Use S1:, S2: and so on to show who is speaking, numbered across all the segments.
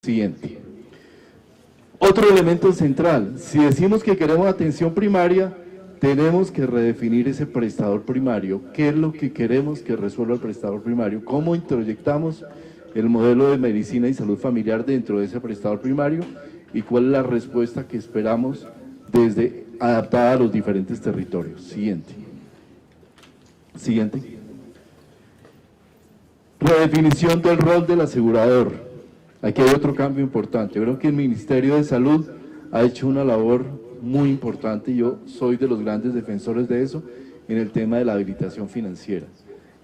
S1: Siguiente. Otro elemento central, si decimos que queremos atención primaria, tenemos que redefinir ese prestador primario. ¿Qué es lo que queremos que resuelva el prestador primario? ¿Cómo introyectamos el modelo de medicina y salud familiar dentro de ese prestador primario? ¿Y cuál es la respuesta que esperamos desde adaptada a los diferentes territorios? Siguiente. Siguiente. Redefinición del rol del asegurador. Aquí hay otro cambio importante. Yo creo que el Ministerio de Salud ha hecho una labor muy importante, yo soy de los grandes defensores de eso, en el tema de la habilitación financiera.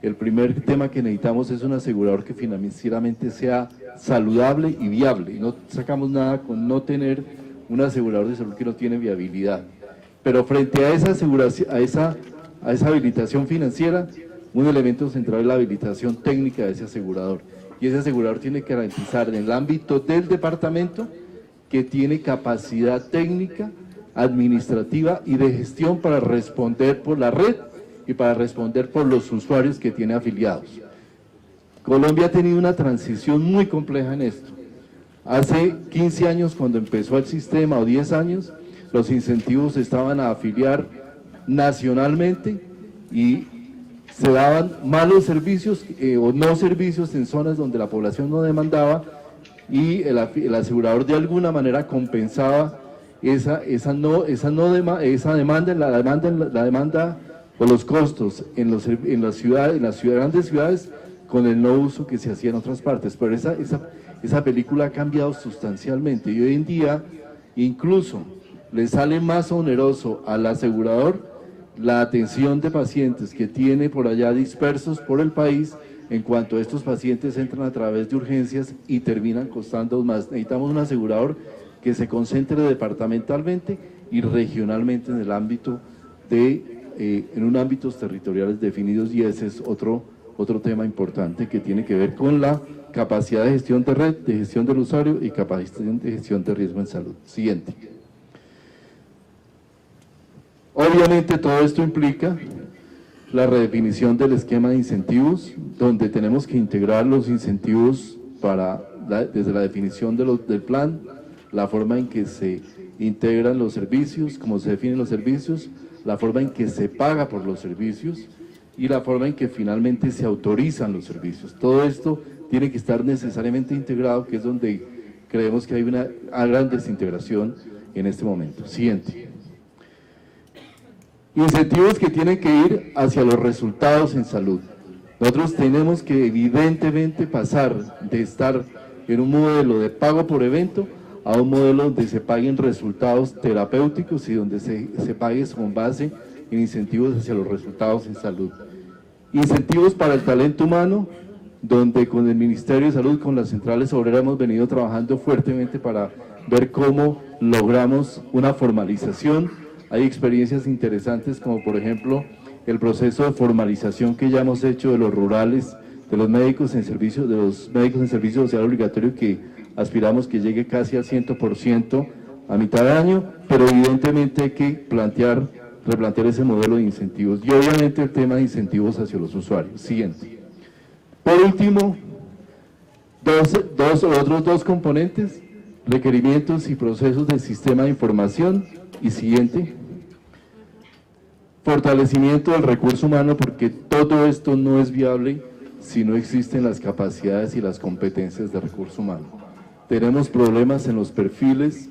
S1: El primer tema que necesitamos es un asegurador que financieramente sea saludable y viable, y no sacamos nada con no tener un asegurador de salud que no tiene viabilidad. Pero frente a esa habilitación financiera, un elemento central es la habilitación técnica de ese asegurador. Y ese asegurador tiene que garantizar en el ámbito del departamento que tiene capacidad técnica, administrativa y de gestión para responder por la red y para responder por los usuarios que tiene afiliados. Colombia ha tenido una transición muy compleja en esto. Hace 15 años, cuando empezó el sistema, o 10 años, los incentivos estaban a afiliar nacionalmente y se daban malos servicios o no servicios en zonas donde la población no demandaba, y el asegurador de alguna manera compensaba esa demanda o los costos en las grandes ciudades con el no uso que se hacía en otras partes. Pero esa película ha cambiado sustancialmente y hoy en día incluso le sale más oneroso al asegurador la atención de pacientes que tiene por allá dispersos por el país, en cuanto estos pacientes entran a través de urgencias y terminan costando más. Necesitamos un asegurador que se concentre departamentalmente y regionalmente en el ámbito en ámbitos territoriales definidos, y ese es otro tema importante que tiene que ver con la capacidad de gestión de red, de gestión del usuario y capacidad de gestión de riesgo en salud. Siguiente. Obviamente todo esto implica la redefinición del esquema de incentivos, donde tenemos que integrar los incentivos desde la definición del plan, la forma en que se integran los servicios, cómo se definen los servicios, la forma en que se paga por los servicios y la forma en que finalmente se autorizan los servicios. Todo esto tiene que estar necesariamente integrado, que es donde creemos que hay una gran desintegración en este momento. Siguiente. Incentivos que tienen que ir hacia los resultados en salud. Nosotros tenemos que evidentemente pasar de estar en un modelo de pago por evento a un modelo donde se paguen resultados terapéuticos y donde se pague con base en incentivos hacia los resultados en salud. Incentivos para el talento humano, donde con el Ministerio de Salud, con las centrales obreras hemos venido trabajando fuertemente para ver cómo logramos una formalización. Hay experiencias interesantes como por ejemplo el proceso de formalización que ya hemos hecho de los rurales, de los médicos en servicio social obligatorio, que aspiramos que llegue casi al 100% a mitad de año, pero evidentemente hay que replantear ese modelo de incentivos y obviamente el tema de incentivos hacia los usuarios. Siguiente. Por último, otros dos componentes, requerimientos y procesos del sistema de información. Y siguiente, fortalecimiento del recurso humano, porque todo esto no es viable si no existen las capacidades y las competencias de recurso humano. Tenemos problemas en los perfiles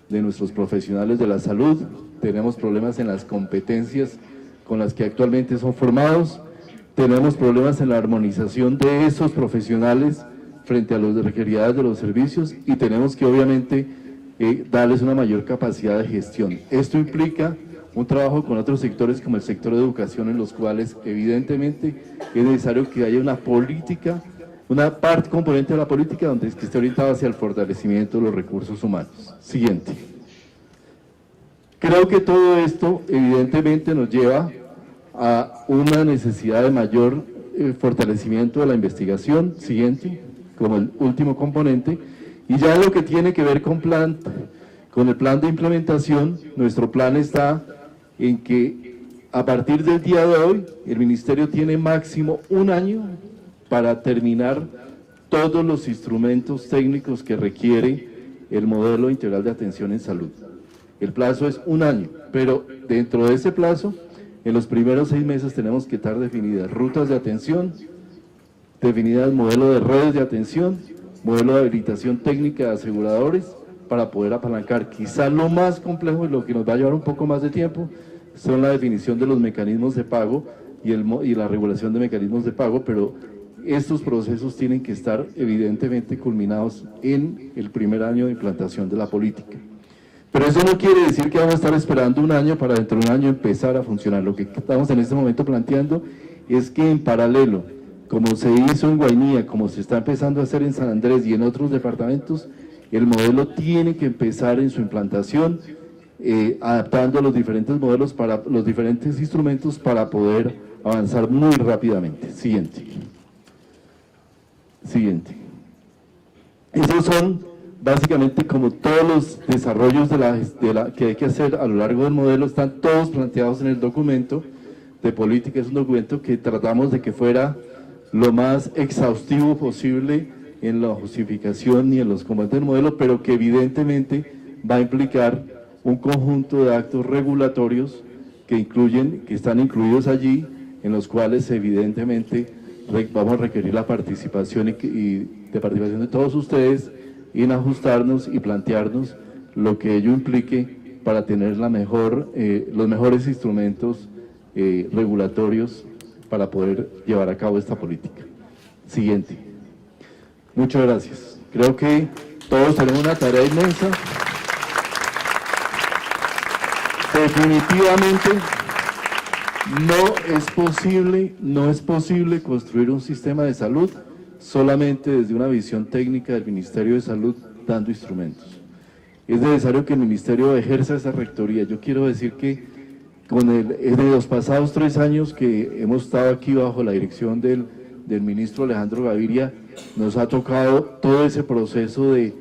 S1: de nuestros profesionales de la salud, tenemos problemas en las competencias con las que actualmente son formados, tenemos problemas en la armonización de esos profesionales frente a las requeridas de los servicios, y tenemos que obviamente darles una mayor capacidad de gestión. Esto implica un trabajo con otros sectores como el sector de educación, en los cuales evidentemente es necesario que haya una política, una componente de la política donde que esté orientada hacia el fortalecimiento de los recursos humanos. Siguiente. Creo que todo esto evidentemente nos lleva a una necesidad de mayor fortalecimiento de la investigación. Siguiente, como el último componente. Y ya lo que tiene que ver con el plan de implementación, nuestro plan está en que a partir del día de hoy el Ministerio tiene máximo un año para terminar todos los instrumentos técnicos que requiere el modelo integral de atención en salud. El plazo es 1 año, pero dentro de ese plazo, en los primeros 6 meses tenemos que estar definidas rutas de atención, definidas modelo de redes de atención, modelo de habilitación técnica de aseguradores, para poder apalancar. Quizá lo más complejo y lo que nos va a llevar un poco más de tiempo son la definición de los mecanismos de pago y la regulación de mecanismos de pago, pero estos procesos tienen que estar evidentemente culminados en el primer año de implantación de la política. Pero eso no quiere decir que vamos a estar esperando 1 año para dentro de 1 año empezar a funcionar. Lo que estamos en este momento planteando es que en paralelo, como se hizo en Guainía, como se está empezando a hacer en San Andrés y en otros departamentos, el modelo tiene que empezar en su implantación, adaptando los diferentes modelos para los diferentes instrumentos para poder avanzar muy rápidamente. Siguiente. Esos son básicamente como todos los desarrollos que hay que hacer a lo largo del modelo, están todos planteados en el documento de política. Es un documento que tratamos de que fuera lo más exhaustivo posible en la justificación y en los componentes del modelo, pero que evidentemente va a implicar un conjunto de actos regulatorios que están incluidos allí, en los cuales evidentemente vamos a requerir la participación de participación de todos ustedes en ajustarnos y plantearnos lo que ello implique para tener los mejores instrumentos regulatorios para poder llevar a cabo esta política. Siguiente. Muchas gracias. Creo que todos tenemos una tarea inmensa. Definitivamente no es posible construir un sistema de salud solamente desde una visión técnica del Ministerio de Salud dando instrumentos. Es necesario que el Ministerio ejerza esa rectoría. Yo quiero decir que en los pasados 3 años que hemos estado aquí bajo la dirección del ministro Alejandro Gaviria, nos ha tocado todo ese proceso de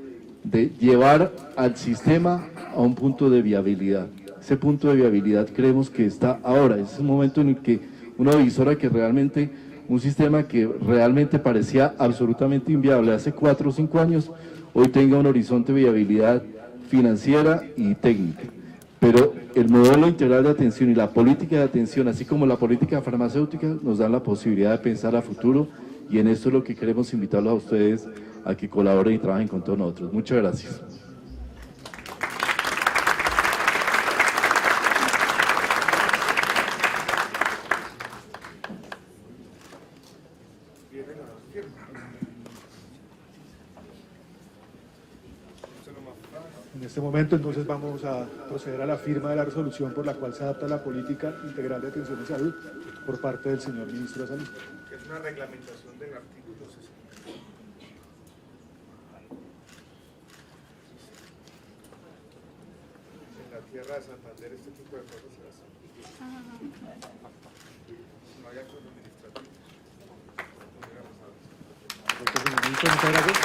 S1: llevar al sistema a un punto de viabilidad. Ese punto de viabilidad creemos que está ahora, es el momento en el que una visora que realmente, un sistema que realmente parecía absolutamente inviable hace 4 o 5 años, hoy tenga un horizonte de viabilidad financiera y técnica. Pero el modelo integral de atención y la política de atención, así como la política farmacéutica, nos dan la posibilidad de pensar a futuro, y en esto es lo que queremos invitarlos a ustedes a que colaboren y trabajen con todos nosotros. Muchas gracias.
S2: En este momento entonces vamos a proceder a la firma de la resolución por la cual se adapta la política integral de atención en salud por parte del señor ministro de Salud.
S3: Que es una reglamentación del artículo 60. En la tierra de Santander este tipo de cosas se hacen. No hay actos administrativos. No hubiera pasado.
S2: Muchas gracias.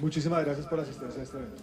S2: Muchísimas gracias por la asistencia a este evento.